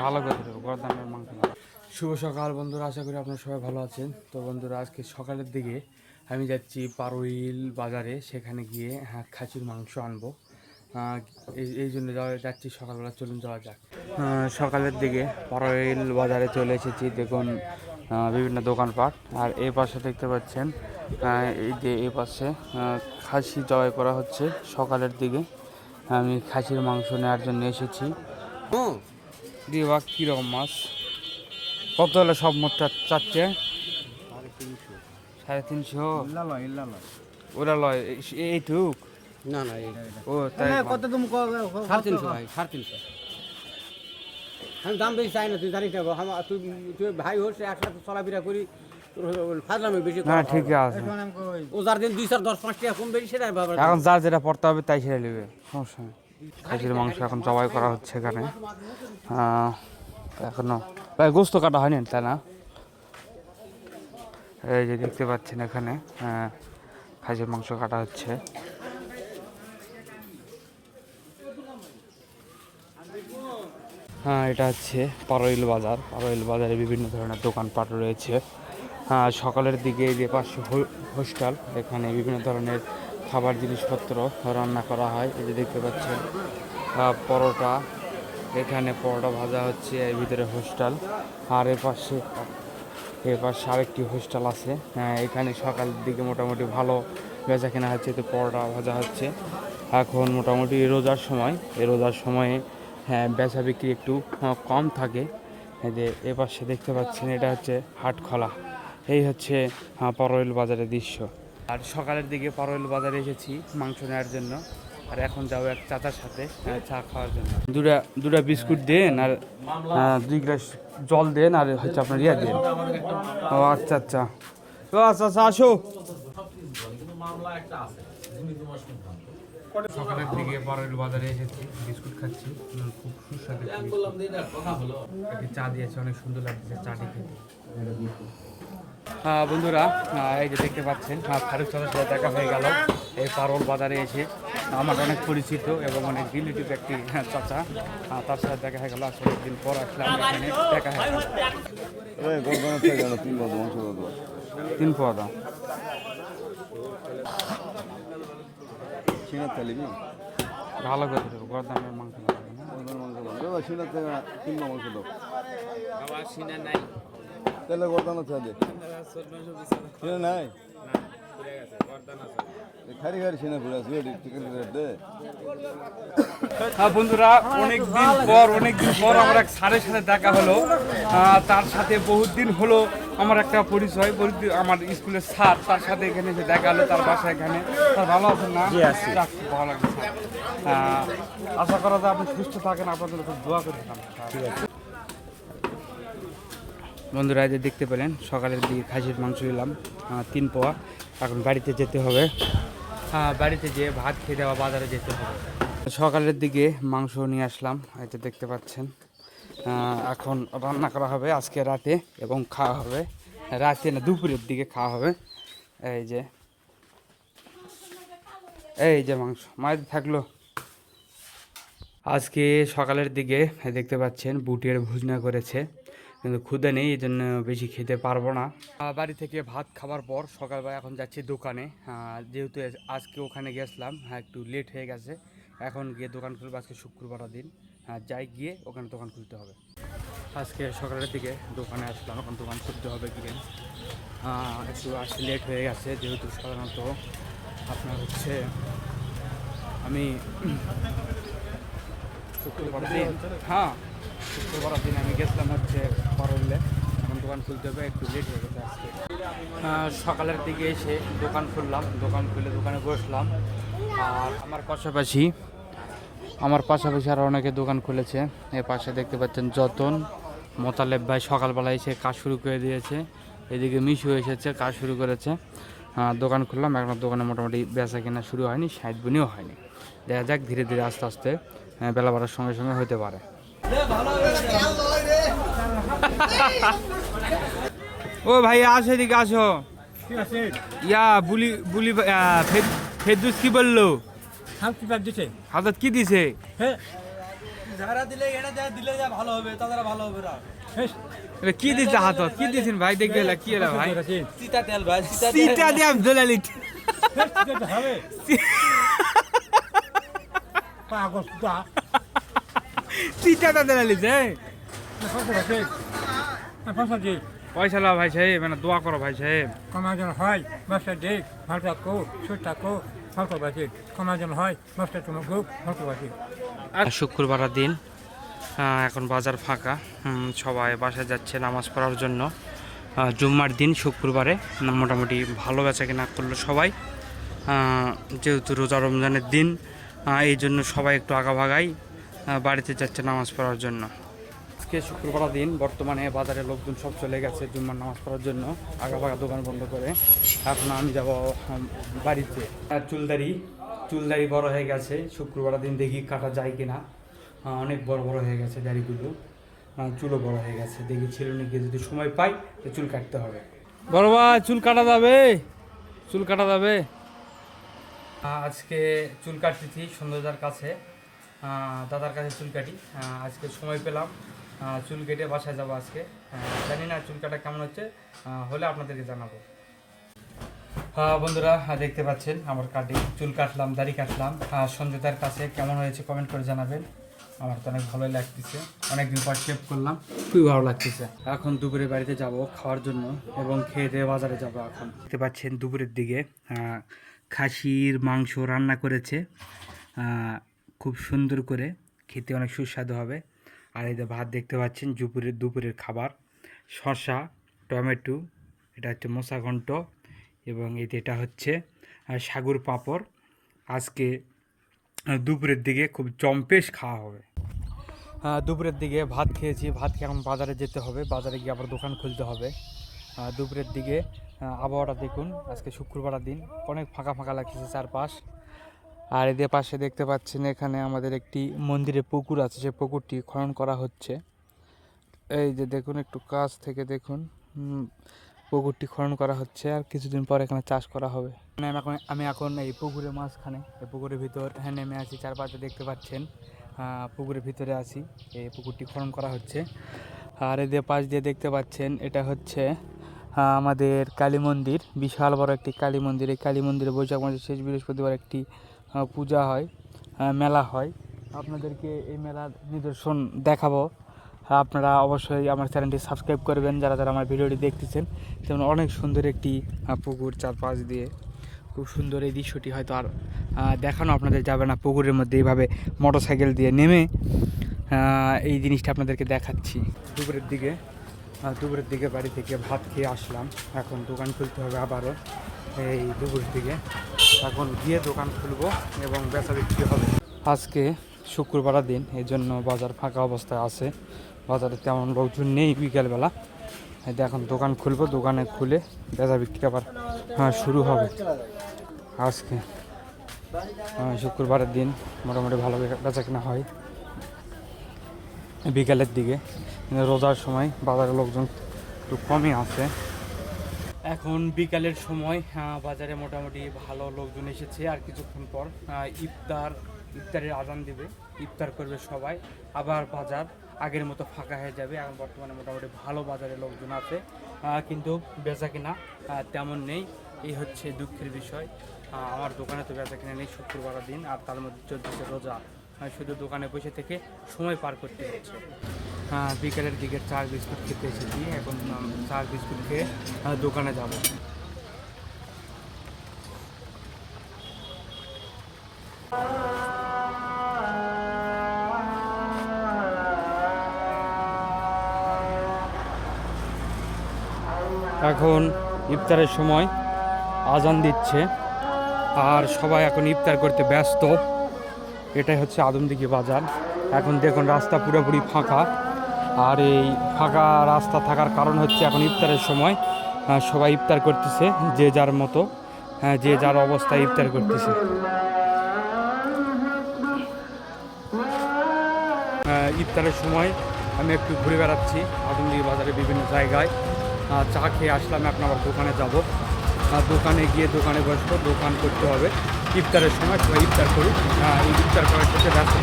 ভালো করে দেবো গরদামের মাংস। শুভ সকাল বন্ধুরা, আশা করি আপনারা সবাই ভালো আছেন। তো বন্ধুরা, আজকে সকালের দিকে আমি যাচ্ছি পারুইল বাজারে, সেখানে গিয়ে খাসির মাংস আনবো। এই জন্য যাচ্ছি সকালবেলা, চলুন যাওয়া যাক। সকালের দিকে পারুইল বাজারে চলে এসেছি। দেখুন বিভিন্ন দোকানপাট, আর এই পাশে দেখতে পাচ্ছেন এই যে এই পাশে খাসি জবাই করা হচ্ছে। সকালের দিকে আমি খাসির মাংস নেওয়ার জন্য এসেছি। দিয়ে বা কীরকম মাছ কত হলে সব মোট চাচ্ছে? 350। ওরা লয় এইটুক না ও তাই কত তুমি 350 ভাই 350। আমি দাম বেশি চাই না, তুই জানিস না তুই ভাই হোস একসাথে চলাফেরা করি, ফাজলামি বেশি। হ্যাঁ ঠিক আছে, ও যার দিন 2 4 10 5 টাকা কম বেশি সেটা ব্যাপার। এখন যার যেটা পড়তে হবে তাই সেটা নেবে, সমস্যা নেই। খাসির মাংস এখন জবাই করা হচ্ছে এখানে। এখনো প্রায় গোস্ত কাটা হয়নি, তাই না? এই যে দেখতে পাচ্ছেন এখানে খাসির মাংস কাটা হচ্ছে। এটা হচ্ছে পারুইল বাজার। পারুইল বাজারে বিভিন্ন ধরনের দোকানপাট রয়েছে। সকালের দিকে এই যে পাশে হোস্টেল, এখানে বিভিন্ন ধরনের খাবার জিনিসপত্র রান্না করা হয়। এই যে দেখতে পাচ্ছেন পরোটা, এখানে পরোটা ভাজা হচ্ছে। এর ভিতরে হোস্টেল, আর এ পাশে আরেকটি হোস্টেল আছে। এখানে সকালের দিকে মোটামুটি ভালো বেচা কেনা হচ্ছে, তো পরোটা ভাজা হচ্ছে। এখন মোটামুটি রোজার সময়ে বেচা বিক্রি একটু কম থাকে। এই যে এ পাশে দেখতে পাচ্ছেন এটা হচ্ছে হাটখোলা। এই হচ্ছে পারুইল বাজারের দৃশ্য। আর সকালের দিকে পারুইল বাজারে এসেছি মাংস নেওয়ার জন্য, আর এখন যাবো এক চাচার সাথে চা খাওয়ার জন্য। দুটা বিস্কুট দেন, আর 2 গ্লাস জল দেন, আর হচ্ছে আপনার ইয়া দেন। ও আচ্ছা আচ্ছা, ও আচ্ছা আচ্ছা, আসো। সকালের দিকে পারুইল বাজারে এসেছি, বিস্কুট খাচ্ছি, খুব সুস্বাদু চা দিয়েছে, অনেক সুন্দর লাগছে চাটি খেতে। বন্ধুরা, এই যে দেখতে পাচ্ছেন ফারুক চাচার সাথে দেখা হয়ে গেল এই পারুইল বাজারে এসে। আমার অনেক পরিচিত এবং অনেক রিলেটিভ একটি চাচা, তার সাথে দেখা হয়ে গেল। আসলে একদিন পর আসলাম এখানে, দেখা হয়ে গেল। 3 পোয়া দাও। ভালো করে দেবো গরদামের মাংস। তাহলে গরদান আছে নাই বন্ধুরা, অনেকদিন পর আমার এক স্যারের সাথে দেখা হলো। তার সাথে বহুত দিন হলো আমার একটা পরিচয়, আমার স্কুলের স্যার, তার সাথে এখানে এসে দেখা হলো, তার বাসা এখানে। তার ভালো আছেন না? ভালো লাগছে। আশা করা যায় আপনি সুস্থ থাকেন, আপনাদের খুব দোয়া করে থাকেন। ঠিক আছে বন্ধুরা, যে দেখতে পেলেন সকালের দিকে খাসির মাংস নিলাম 3 পোয়া। এখন বাড়িতে যেতে হবে, বাড়িতে যেয়ে ভাত খেয়ে দেওয়া, বাজারে যেতে হবে। সকালের দিকে মাংস নিয়ে আসলাম, এটা দেখতে পাচ্ছেন। এখন রান্না করা হবে আজকে রাতে, এবং খাওয়া হবে রাতে না, দুপুরের দিকে খাওয়া হবে। এই যে মাংস মায়ের থাকলো। আজকে সকালের দিকে দেখতে পাচ্ছেন বুটের ভুজনা করেছে, কিন্তু ক্ষুদে নেই, এই জন্য বেশি খেতে পারবো না। বাড়ি থেকে ভাত খাবার পর সকালবেলা এখন যাচ্ছি দোকানে, যেহেতু আজকে ওখানে গেছিলাম, একটু লেট হয়ে গেছে। এখন গিয়ে দোকান খুলবো, আজকে শুক্রবার দিন, যাই গিয়ে ওখানে দোকান খুলতে হবে। আজকে সকালের দিকে দোকানে আসলাম, এখন দোকান খুলতে হবে গিয়ে। একটু আসতে লেট হয়ে গেছে, যেহেতু সাধারণত আপনার হচ্ছে আমি শুক্রবার দিন আমি গেছিলাম হচ্ছে পারুইলে, এখন দোকান খুলতে হবে, একটু লেট হয়ে গেছে আজকে। সকালের দিকে এসে দোকান খুললাম, দোকান খুলে দোকানে বসলাম। আর আমার পাশাপাশি আরও অনেকে দোকান খুলেছে। এর পাশে দেখতে পাচ্ছেন যতন মোতালেব ভাই সকালবেলা এসে কাজ শুরু করে দিয়েছে। এদিকে মিশু এসেছে, কাজ শুরু করেছে। দোকান খুললাম, এখন দোকানে মোটামুটি বেচা কেনা শুরু হয়নি, 60 বুনিও হয়নি। দেখা যাক, ধীরে ধীরে আস্তে আস্তে বেলা বাড়ার সঙ্গে সঙ্গে হতে পারে। ও ভাই আসো, এদিকে আসো। ইয়া বুলি ফেরদুস কি বললো? হাতত কি দিছে? এটা কি দিছে হাতত কি দিছেন ভাই দেখবে এলা কি এলা ভাই সিটা তেল ভাই সিটা দিয়ে দলালি সিটা দলালি যে পয়সা লাও ভাই সাহেব মানে দোয়া করো ভাই সাহেব কমাজন হয় মাস্টার দেখ ভালো থাকো সুস্থ থাকো ভালোবাসি কমাজন হয় মাস্টার তোমার খুব ভালোবাসি। শুক্রবারের দিন এখন বাজার ফাঁকা, সবাই বাসায় যাচ্ছে নামাজ পড়ার জন্য। জুম্মার দিন শুক্রবারে মোটামুটি ভালো বেচা কেনা করলো সবাই, যেহেতু রোজা রমজানের দিন এই জন্য সবাই একটু আগাভাগাই বাড়িতে যাচ্ছে নামাজ পড়ার জন্য। আজকে শুক্রবার দিন, বর্তমানে বাজারে লোকজন সব চলে গেছে জুম্মার নামাজ পড়ার জন্য, আগাভাগা দোকান বন্ধ করে। এখন আমি যাব বাড়িতে। চুলদারি বড় হয়ে গেছে, শুক্রবার দিন দেখি কাটা যায় কিনা। অনেক বড় বড় হয়ে গেছে দাড়িগুলো, চুলও বড় হয়ে গেছে। দেখি ছেলে গিয়ে যদি সময় পাই তো চুল কাটতে হবে। বড় ভাই চুল কাটা যাবে, চুল কাটা যাবে। আজকে চুল কাটতেছি সৌন্দর্যার কাছে, দাদার কাছে চুল কাটি। আজকে সময় পেলাম, চুল কেটে বাসায় যাবো আজকে। জানি না চুল কাটা কেমন হচ্ছে, হলে আপনাদেরকে জানাবো। বন্ধুরা দেখতে পাচ্ছেন আমার চুল কাটলাম, দাড়ি কাটলাম। সঞ্জয়দার কাছে কেমন হয়েছে কমেন্ট করে জানাবেন। আমার তো অনেক ভালোই লাগতেছে, অনেকদিন পর শেভ করলাম, খুবই ভালো লাগতেছে। এখন দুপুরে বাড়িতে যাব খাওয়ার জন্য এবং খেয়ে দিয়ে বাজারে যাব। এখন দেখতে পাচ্ছেন দুপুরের দিকে খাসির মাংস রান্না করেছে, খুব সুন্দর করে, খেতে অনেক সুস্বাদু হবে। আর এই যে ভাত দেখতে পাচ্ছেন দুপুরের খাবার, শসা, টমেটো, এটা হচ্ছে মশা ঘন্ট এবং এটা হচ্ছে সাগুর পাঁপড়। আজকে দুপুরের দিকে খুব জম্পেশ খাওয়া হবে। দুপুরের দিকে ভাত খেয়েছি, ভাত খেয়ে এখন বাজারে যেতে হবে, বাজারে গিয়ে আবার দোকান খুলতে হবে। দুপুরের দিকে আবহাওয়াটা দেখুন, আজকে শুক্রবার দিন, অনেক ফাঁকা ফাঁকা লাগছে চারপাশ। আর এদের পাশে দেখতে পাচ্ছেন এখানে আমাদের একটি মন্দিরে পুকুর আছে, সেই পুকুরটি খনন করা হচ্ছে। এই যে দেখুন, একটু কাছ থেকে দেখুন, পুকুরটি খনন করা হচ্ছে, আর কিছুদিন পর এখানে চাষ করা হবে। আমি এখন এই পুকুরের মাঝখানে, এই পুকুরের ভিতর নেমে আছি। চারপাশে দেখতে পাচ্ছেন পুকুরের ভিতরে আছি, এই পুকুরটি খনন করা হচ্ছে। আর এদের পাশ দিয়ে দেখতে পাচ্ছেন এটা হচ্ছে আমাদের কালী মন্দির, বিশাল বড় একটি কালী মন্দির। এই কালী মন্দিরে বৈশাখ মাসের শেষ বৃহস্পতিবার একটি পূজা হয়, মেলা হয়। আপনাদেরকে এই মেলার নিদর্শন দেখাবো। আপনারা অবশ্যই আমার চ্যানেলটি সাবস্ক্রাইব করবেন যারা যারা আমার ভিডিওটি দেখতেছেন। যেমন অনেক সুন্দর একটি পুকুর, চারপাশ দিয়ে খুব সুন্দর। এই দৃশ্যটি হয়তো আর দেখানো আপনাদের যাবে না, পুকুরের মধ্যে এইভাবে মোটরসাইকেল দিয়ে নেমে এই জিনিসটা আপনাদেরকে দেখাচ্ছি। দুপুরের দিকে বাড়ি থেকে ভাত খেয়ে আসলাম, এখন দোকান খুলতে হবে আবারও। এই দুপুরের দিকে এখন গিয়ে দোকান খুলবো এবং বেচা বিক্রি হবে। আজকে শুক্রবার দিন, এই জন্য বাজার ফাঁকা অবস্থায় আছে, বাজারে তেমন লোকজন নেই বিকেলবেলা। এখন দোকান খুলবো, দোকানে খুলে বেচা বিক্রি আবার শুরু হবে। আজকে শুক্রবারের দিন মোটামুটি ভালো বেচা কেনা হয় বিকেলের দিকে, রোজার সময় বাজারে লোকজন একটু কমই আছে। এখন বিকালের সময় বাজারে মোটামুটি ভালো লোকজন এসেছে। আর কিছুক্ষণ পর ইফতারের আজান দিবে, ইফতার করবে সবাই, আবার বাজার আগের মতো ফাঁকা হয়ে যাবে। এখন বর্তমানে মোটামুটি ভালো বাজারে লোকজন আছে, কিন্তু বেচা কিনা তেমন নেই। এই হচ্ছে দুঃখের বিষয়। আমার দোকানে তো বেচা কিনা নেই শুক্রবার দিন, আর তার মধ্যে চলতেছে রোজা, শুধু দোকানে বসে থেকে সময় পার করতে হচ্ছে। বিকেলের দিকে চার বিস্কুট খেতে এসেছি, এখন চার বিস্কুট খেয়ে দোকানে যাব। এখন ইফতারের সময় আজান দিচ্ছে, আর সবাই এখন ইফতার করতে ব্যস্ত। এটাই হচ্ছে আদমদিঘি বাজার। এখন দেখুন রাস্তা পুরোপুরি ফাঁকা, আর এই ফাঁকা রাস্তা থাকার কারণ হচ্ছে এখন ইফতারের সময় সবাই ইফতার করতেছে, যে যার মতো, যে যার অবস্থায় ইফতার করতেছে। ইফতারের সময় আমি একটু ঘুরে বেড়াচ্ছি আদমদিঘি বাজারে বিভিন্ন জায়গায়। চা খেয়ে আসলাম, এখন আবার দোকানে যাব। দোকানে গিয়ে দোকানে বসবো, দোকান করতে হবে। ইফতারের সময় সবাই ইফতার করুক, এই ইফতার করার ক্ষেত্রে ব্যস্ত।